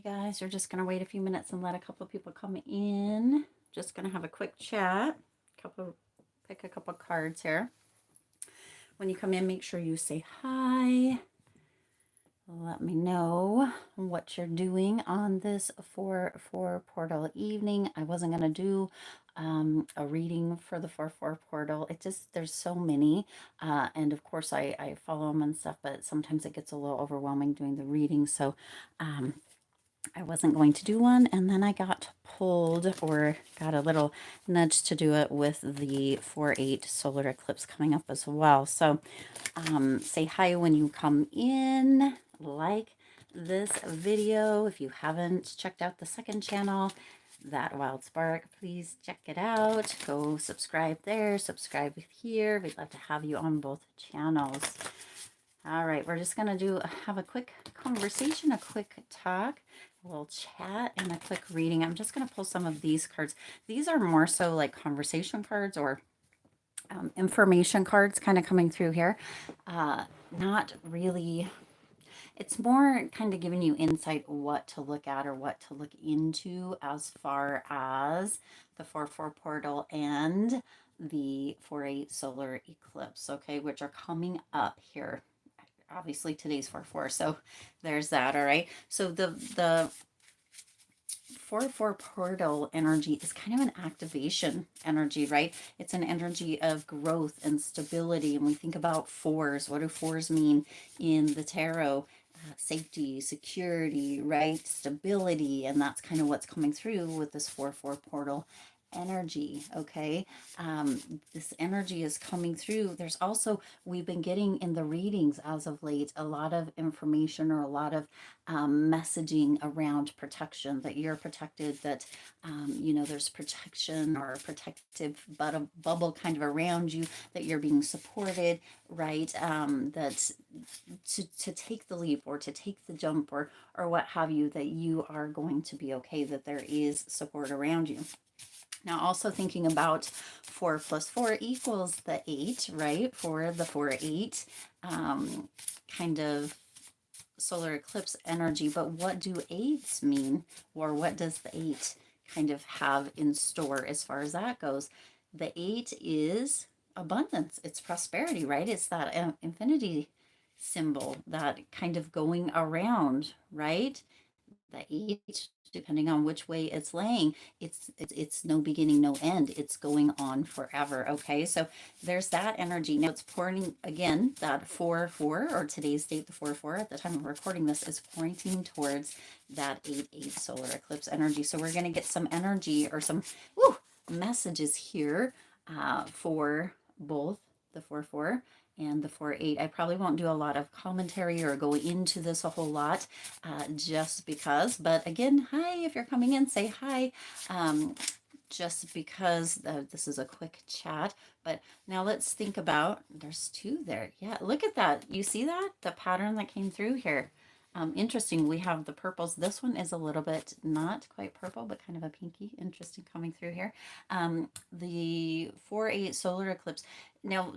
guys, we're just going to wait a few minutes and let a couple of people come in. Just going to have a quick chat. Pick a couple cards here. When you come in, make sure you say hi. Let me know what you're doing on this 4/4 portal evening. I wasn't going to do a reading for the 4/4 portal. There's so many. And of course, I follow them and stuff, but sometimes it gets a little overwhelming doing the reading. So I wasn't going to do one, and then I got pulled or got a little nudge to do it with the 4/8 solar eclipse coming up as well. So say hi when you come in, like this video. If you haven't checked out the second channel, That Wild Spark, please check it out. Go subscribe there, subscribe here. We'd love to have you on both channels. All right, we're just going to have a quick conversation, a quick talk, a little chat, and a quick reading. I'm just going to pull some of these cards. These are more so like conversation cards or information cards kind of coming through here. Not really, it's more kind of giving you insight what to look at or what to look into as far as the 4/4 portal and the 4/8 solar eclipse, okay, which are coming up here. Obviously today's 4/4, so there's that. All right, so the 4/4 portal energy is kind of an activation energy, right? It's an energy of growth and stability. And we think about fours. What do fours mean in the tarot? Safety, security, right? Stability. And that's kind of what's coming through with this 4/4 portal energy. Okay, this energy is coming through. There's also, we've been getting in the readings as of late a lot of information or a lot of messaging around protection, that you're protected, that there's protection or a protective bubble kind of around you, that you're being supported, right? That to take the leap or to take the jump or what have you, that you are going to be okay, that there is support around you. Now, also thinking about 4 + 4 equals the 8, right? For the 4/8 kind of solar eclipse energy. But what do 8s mean? Or what does the 8 kind of have in store as far as that goes? The 8 is abundance. It's prosperity, right? It's that infinity symbol, that kind of going around, right? The 8, depending on which way it's laying, it's no beginning, no end. It's going on forever. Okay, so there's that energy. Now it's pointing again, that 4/4, or today's date, the 4/4 at the time of recording this, is pointing towards that 8/8 solar eclipse energy. So we're going to get some energy or some messages here for both the 4/4 and the 4/8. I probably won't do a lot of commentary or go into this a whole lot, just because. But again, hi, if you're coming in, say hi. Just because this is a quick chat. But now let's think about, there's 2 there. Yeah, look at that. You see that? The pattern that came through here. Interesting. We have the purples. This one is a little bit not quite purple, but kind of a pinky. Interesting coming through here. The 4/8 solar eclipse. Now,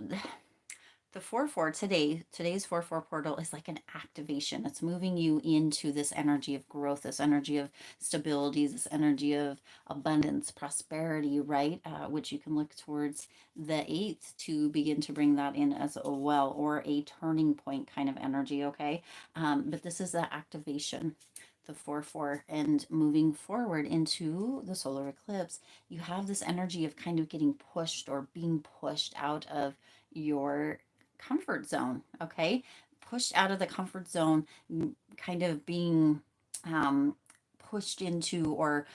the 4/4 today's 4/4 portal is like an activation. It's moving you into this energy of growth, this energy of stability, this energy of abundance, prosperity, right? Which you can look towards the 8th to begin to bring that in as well, or a turning point kind of energy. Okay, but this is the activation, the 4/4, and moving forward into the solar eclipse, you have this energy of kind of getting pushed or being pushed out of your comfort zone. Okay, pushed out of the comfort zone, kind of being pushed into or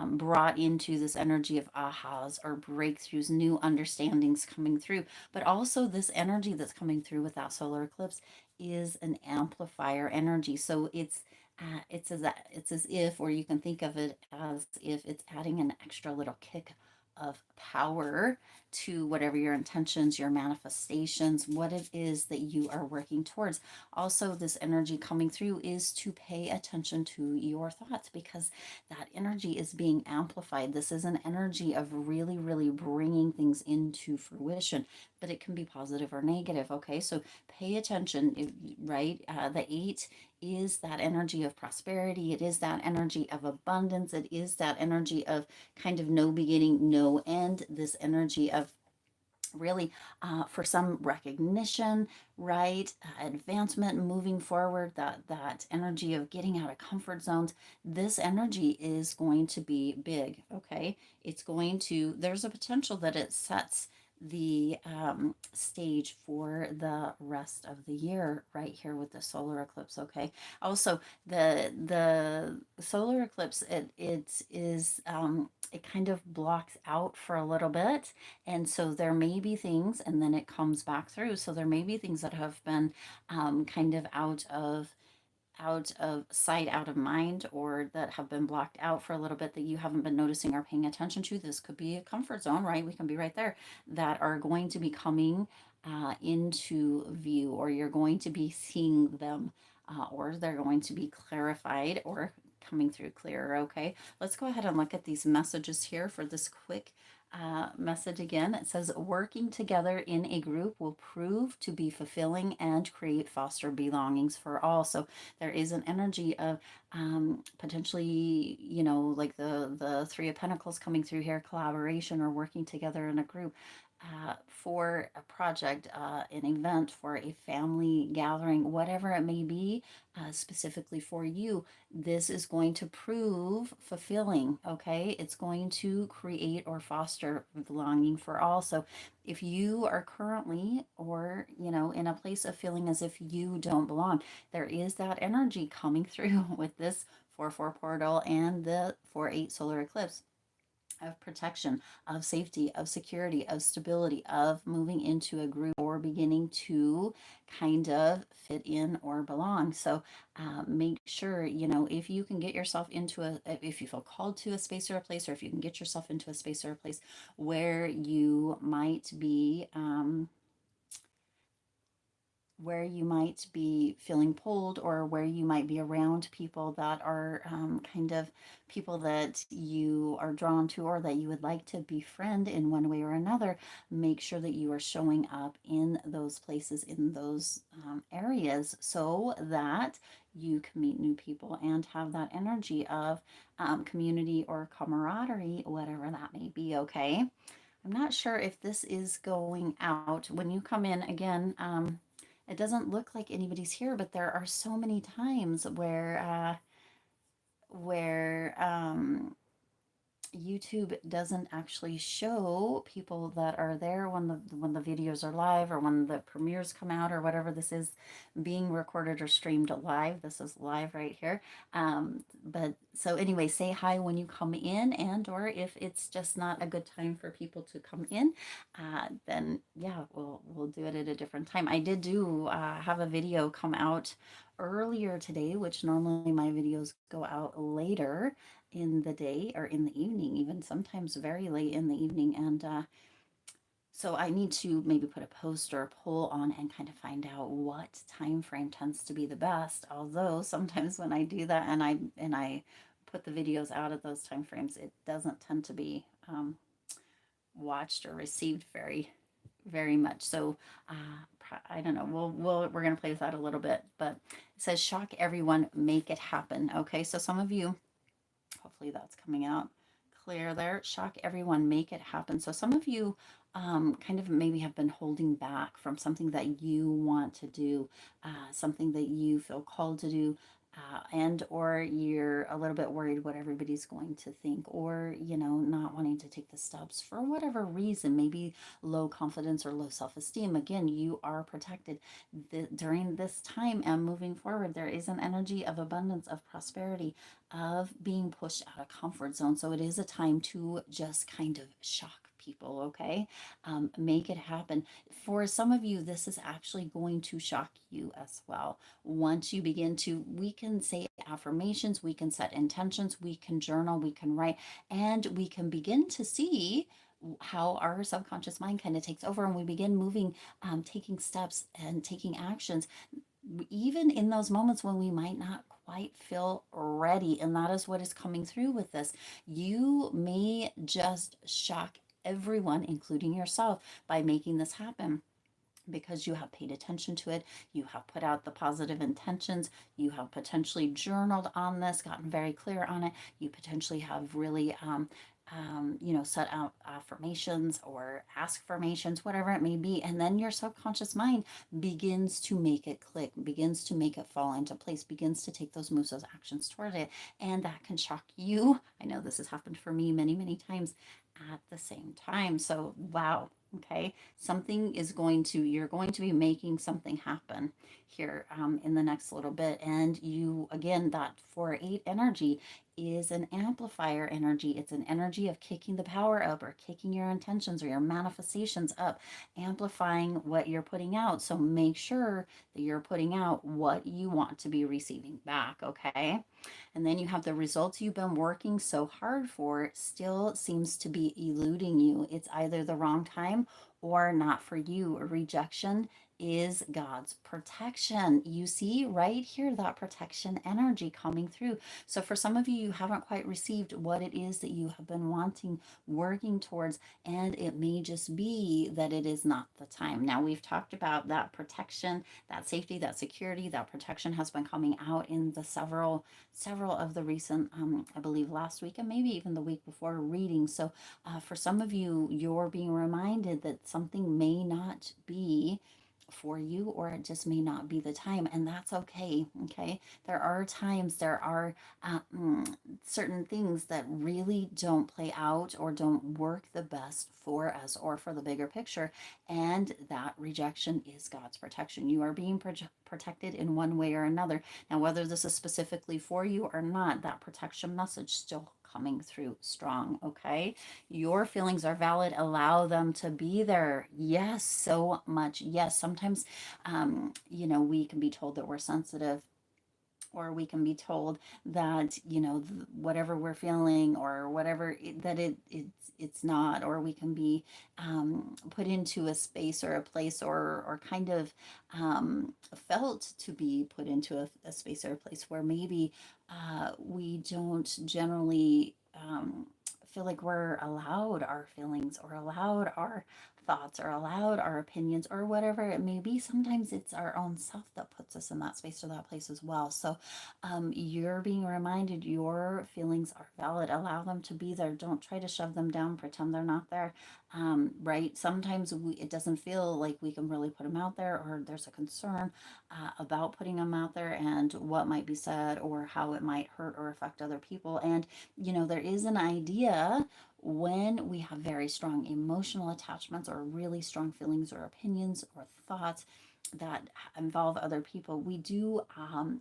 brought into this energy of ahas or breakthroughs, new understandings coming through. But also this energy that's coming through with that solar eclipse is an amplifier energy. So it's as if, or you can think of it as if it's adding an extra little kick of power to whatever your intentions, your manifestations, what it is that you are working towards. Also, this energy coming through is to pay attention to your thoughts, because that energy is being amplified. This is an energy of really, really bringing things into fruition, but it can be positive or negative. Okay, so pay attention, right? The eight is that energy of prosperity. It is that energy of abundance. It is that energy of kind of no beginning, no end. This energy of really for some recognition, right? Advancement, moving forward, that energy of getting out of comfort zones. This energy is going to be big. Okay, it's going to, there's a potential that it sets the stage for the rest of the year right here with the solar eclipse. Okay, also the solar eclipse, it is it kind of blocks out for a little bit, and so there may be things, and then it comes back through. So there may be things that have been kind of out of sight, out of mind, or that have been blocked out for a little bit that you haven't been noticing or paying attention to. This could be a comfort zone, right? We can be right there, that are going to be coming into view, or you're going to be seeing them, or they're going to be clarified or coming through clearer. Okay, let's go ahead and look at these messages here for this quick message again. It says, working together in a group will prove to be fulfilling and create foster belongings for all. So there is an energy of potentially, you know, like the Three of Pentacles coming through here, collaboration or working together in a group. For a project, an event, for a family gathering, whatever it may be, specifically for you, this is going to prove fulfilling. Okay, it's going to create or foster belonging for all. So if you are currently, or you know, in a place of feeling as if you don't belong, there is that energy coming through with this 4-4 portal and the 4-8 solar eclipse, of protection, of safety, of security, of stability, of moving into a group, or beginning to kind of fit in or belong. So make sure, you know, if you can get yourself into if you feel called to a space or a place, or if you can get yourself into a space or a place where you might be, feeling pulled, or where you might be around people that are kind of people that you are drawn to, or that you would like to befriend in one way or another, make sure that you are showing up in those places, in those areas, so that you can meet new people and have that energy of community or camaraderie, whatever that may be. Okay, I'm not sure if this is going out when you come in again. It doesn't look like anybody's here, but there are so many times where YouTube doesn't actually show people that are there when the videos are live, or when the premieres come out, or whatever. This is being recorded or streamed live. This is live right here. But so anyway, say hi when you come in, and or if it's just not a good time for people to come in, then yeah, we'll do it at a different time. I did do have a video come out earlier today, which normally my videos go out later in the day, or in the evening, even sometimes very late in the evening. And so I need to maybe put a post or a poll on and kind of find out what time frame tends to be the best. Although sometimes when I do that, and I put the videos out at those time frames, it doesn't tend to be watched or received very much. So I don't know. We're gonna play with that a little bit. But it says, shock everyone, make it happen. Okay, so some of you, hopefully that's coming out clear there. Shock everyone, make it happen. So some of you kind of maybe have been holding back from something that you want to do, something that you feel called to do, and or you're a little bit worried what everybody's going to think, or you know, not wanting to take the steps for whatever reason, maybe low confidence or low self-esteem. Again, you are protected during this time and moving forward. There is an energy of abundance, of prosperity, of being pushed out of comfort zone. So it is a time to just kind of shock people. Okay, make it happen. For some of you, this is actually going to shock you as well. Once you begin to, we can say affirmations, we can set intentions, we can journal, we can write, and we can begin to see how our subconscious mind kind of takes over, and we begin moving, taking steps and taking actions even in those moments when we might not quite feel ready. And that is what is coming through with this. You may just shock everyone, including yourself, by making this happen, because you have paid attention to it, you have put out the positive intentions, you have potentially journaled on this, gotten very clear on it, you potentially have really set out affirmations or ask formations, whatever it may be. And then your subconscious mind begins to make it click, begins to make it fall into place, begins to take those moves, those actions toward it. And that can shock you. I know this has happened for me many, many times at the same time. So, wow. Okay, you're going to be making something happen here in the next little bit. And you, again, that 4-8 energy is an amplifier energy. It's an energy of kicking the power up, or kicking your intentions or your manifestations up, amplifying what you're putting out. So make sure that you're putting out what you want to be receiving back, okay? And then you have the results you've been working so hard for still seems to be eluding you. It's either the wrong time or not for you. A rejection is God's protection. You see right here that protection energy coming through. So for some of you, you haven't quite received what it is that you have been wanting, working towards, and it may just be that it is not the time. Now, we've talked about that protection, that safety, that security, that protection has been coming out in the several of the recent, I believe last week and maybe even the week before readings. So for some of you, you're being reminded that something may not be for you, or it just may not be the time, and that's okay. Okay, there are times, there are certain things that really don't play out or don't work the best for us or for the bigger picture, and that rejection is God's protection. You are being protected in one way or another. Now, whether this is specifically for you or not, that protection message still coming through strong. Okay, your feelings are valid, allow them to be there. Yes, so much. Yes, sometimes we can be told that we're sensitive, or we can be told that whatever we're feeling, or whatever it's not, or we can be put into a space or a place, or kind of felt to be put into a space or a place where maybe we don't generally feel like we're allowed our feelings, or allowed our thoughts, or allowed our opinions, or whatever it may be. Sometimes it's our own self that puts us in that space or that place as well. So you're being reminded your feelings are valid. Allow them to be there. Don't try to shove them down, pretend they're not there. Right? Sometimes it doesn't feel like we can really put them out there, or there's a concern about putting them out there and what might be said, or how it might hurt or affect other people. And there is an idea, when we have very strong emotional attachments, or really strong feelings or opinions or thoughts that involve other people, we do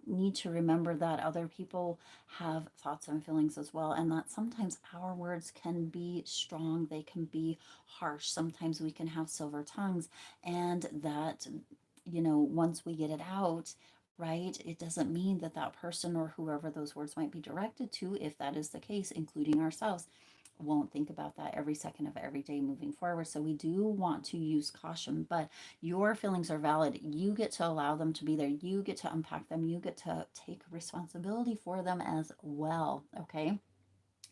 need to remember that other people have thoughts and feelings as well, and that sometimes our words can be strong, they can be harsh, sometimes we can have silver tongues, and that once we get it out, right, it doesn't mean that that person, or whoever those words might be directed to, if that is the case, including ourselves, won't think about that every second of every day moving forward. So we do want to use caution, but your feelings are valid. You get to allow them to be there. You get to unpack them. You get to take responsibility for them as well. Okay.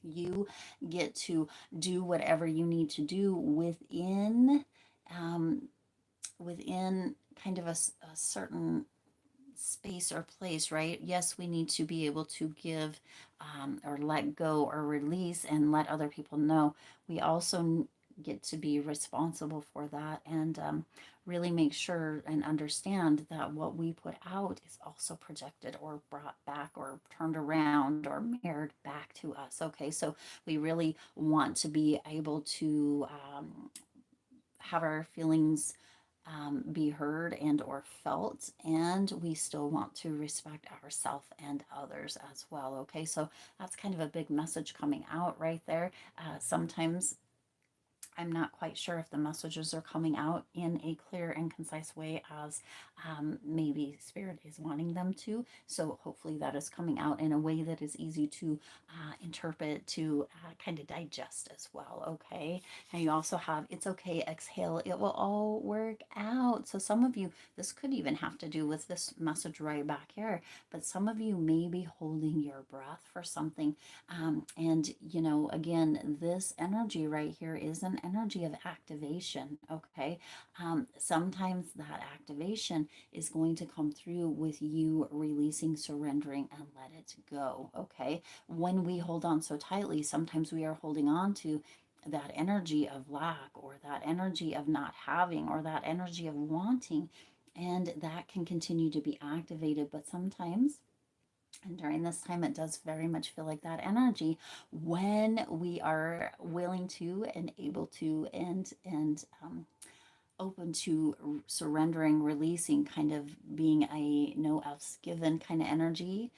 You get to do whatever you need to do within kind of a certain space or place, right? Yes, we need to be able to give or let go or release and let other people know. We also get to be responsible for that, and really make sure and understand that what we put out is also projected or brought back or turned around or mirrored back to us. Okay, so we really want to be able to have our feelings be heard and or felt, and we still want to respect ourselves and others as well. Okay, so that's kind of a big message coming out right there. Sometimes I'm not quite sure if the messages are coming out in a clear and concise way as maybe Spirit is wanting them to. So hopefully that is coming out in a way that is easy to interpret, to kind of digest as well. Okay. And you also have it's okay, exhale, it will all work out. So some of you, this could even have to do with this message right back here, but some of you may be holding your breath for something. And, you know, again, this energy right here is an energy of activation. Okay. Sometimes that activation is going to come through with you releasing, surrendering, and let it go. Okay. When we hold on so tightly, sometimes we are holding on to that energy of lack, or that energy of not having, or that energy of wanting, and that can continue to be activated. But sometimes, and during this time, it does very much feel like that energy when we are willing to and able to and open to surrendering, releasing, kind of being a no else given kind of energy,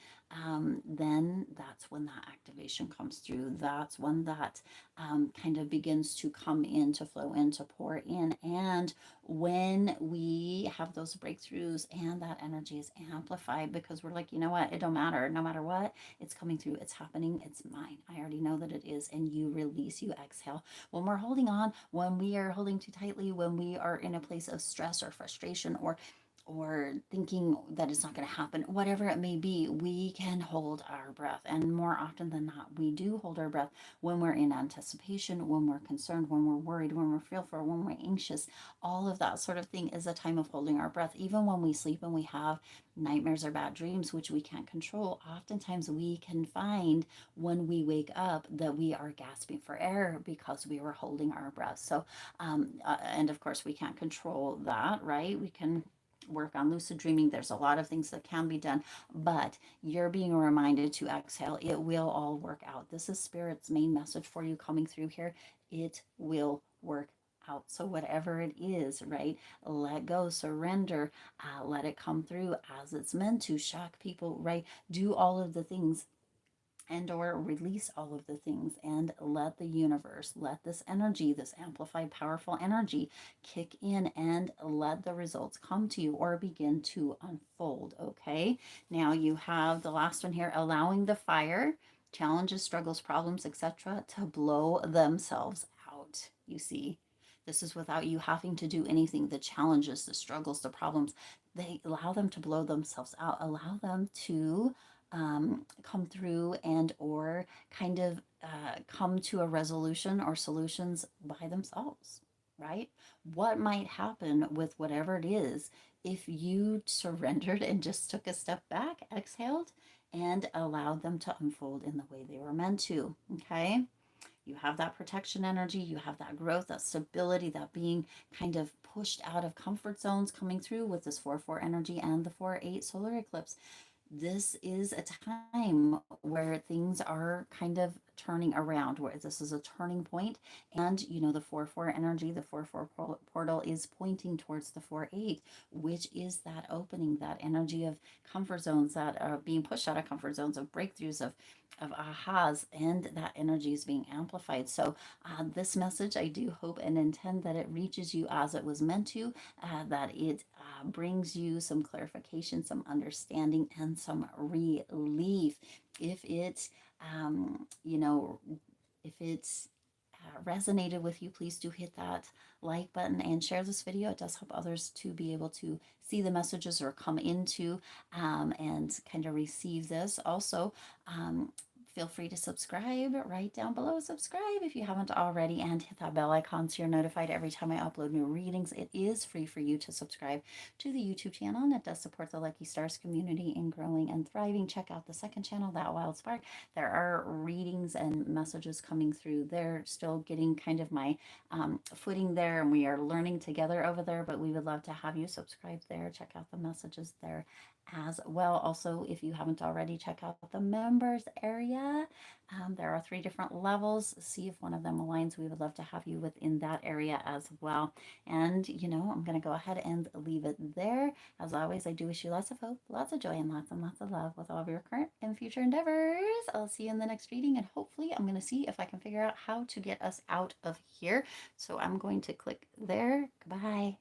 then that's when that activation comes through. That's when that kind of begins to come in, to flow in, to pour in. And when we have those breakthroughs and that energy is amplified, because we're like, you know what, it don't matter. No matter what, it's coming through, it's happening, it's mine. I already know that it is. And you release, you exhale. When we're holding on, when we are holding too tightly, when we are in a place of stress or frustration, or thinking that it's not going to happen, whatever it may be, we can hold our breath. And more often than not, we do hold our breath when we're in anticipation, when we're concerned, when we're worried, when we're fearful, when we're anxious. All of that sort of thing is a time of holding our breath. Even when we sleep and we have nightmares or bad dreams, which we can't control, oftentimes we can find when we wake up that we are gasping for air because we were holding our breath. So, and of course, we can't control that, right? We can work on lucid dreaming. There's a lot of things that can be done, but you're being reminded to exhale. It will all work out. This is Spirit's main message for you coming through here. It will work out. So whatever it is, right? Let go, surrender, let it come through as it's meant to. Shock people, right? Do all of the things, and or release all of the things, and let the universe, let this energy, this amplified powerful energy, kick in and let the results come to you or begin to unfold. Okay, now you have the last one here, allowing the fire, challenges, struggles, problems, etc., to blow themselves out. You see, this is without you having to do anything. The challenges, the struggles, the problems, they allow them to blow themselves out, allow them to come through and or kind of come to a resolution or solutions by themselves, right? What might happen with whatever it is if you surrendered and just took a step back, exhaled, and allowed them to unfold in the way they were meant to? Okay, you have that protection energy, you have that growth, that stability, that being kind of pushed out of comfort zones coming through with this 4-4 energy and the 4-8 solar eclipse. This is a time where things are kind of turning around, where this is a turning point. And you know, the 4-4 energy, the 4-4 portal is pointing towards the 4-8, which is that opening, that energy of comfort zones, that are being pushed out of comfort zones, of breakthroughs, of ahas, and that energy is being amplified. So this message, I do hope and intend that it reaches you as it was meant to, that it brings you some clarification, some understanding, and some relief. If it, you know, if it's resonated with you, please do hit that like button and share this video. It does help others to be able to see the messages or come into and kind of receive this. Also, feel free to subscribe right down below. Subscribe if you haven't already, and hit that bell icon so you're notified every time I upload new readings. It is free for you to subscribe to the YouTube channel, and it does support the Lucky Stars community in growing and thriving. Check out the second channel, That Wild Spark. There are readings and messages coming through there. Still getting kind of my footing there, and we are learning together over there, but we would love to have you subscribe there. Check out the messages there as well. Also, if you haven't already, check out the members area. area. There are 3 different levels. See if one of them aligns. We would love to have you within that area as well. And, you know, I'm going to go ahead and leave it there. As always, I do wish you lots of hope, lots of joy, and lots of love with all of your current and future endeavors. I'll see you in the next reading, and hopefully I'm going to see if I can figure out how to get us out of here. So I'm going to click there. Goodbye.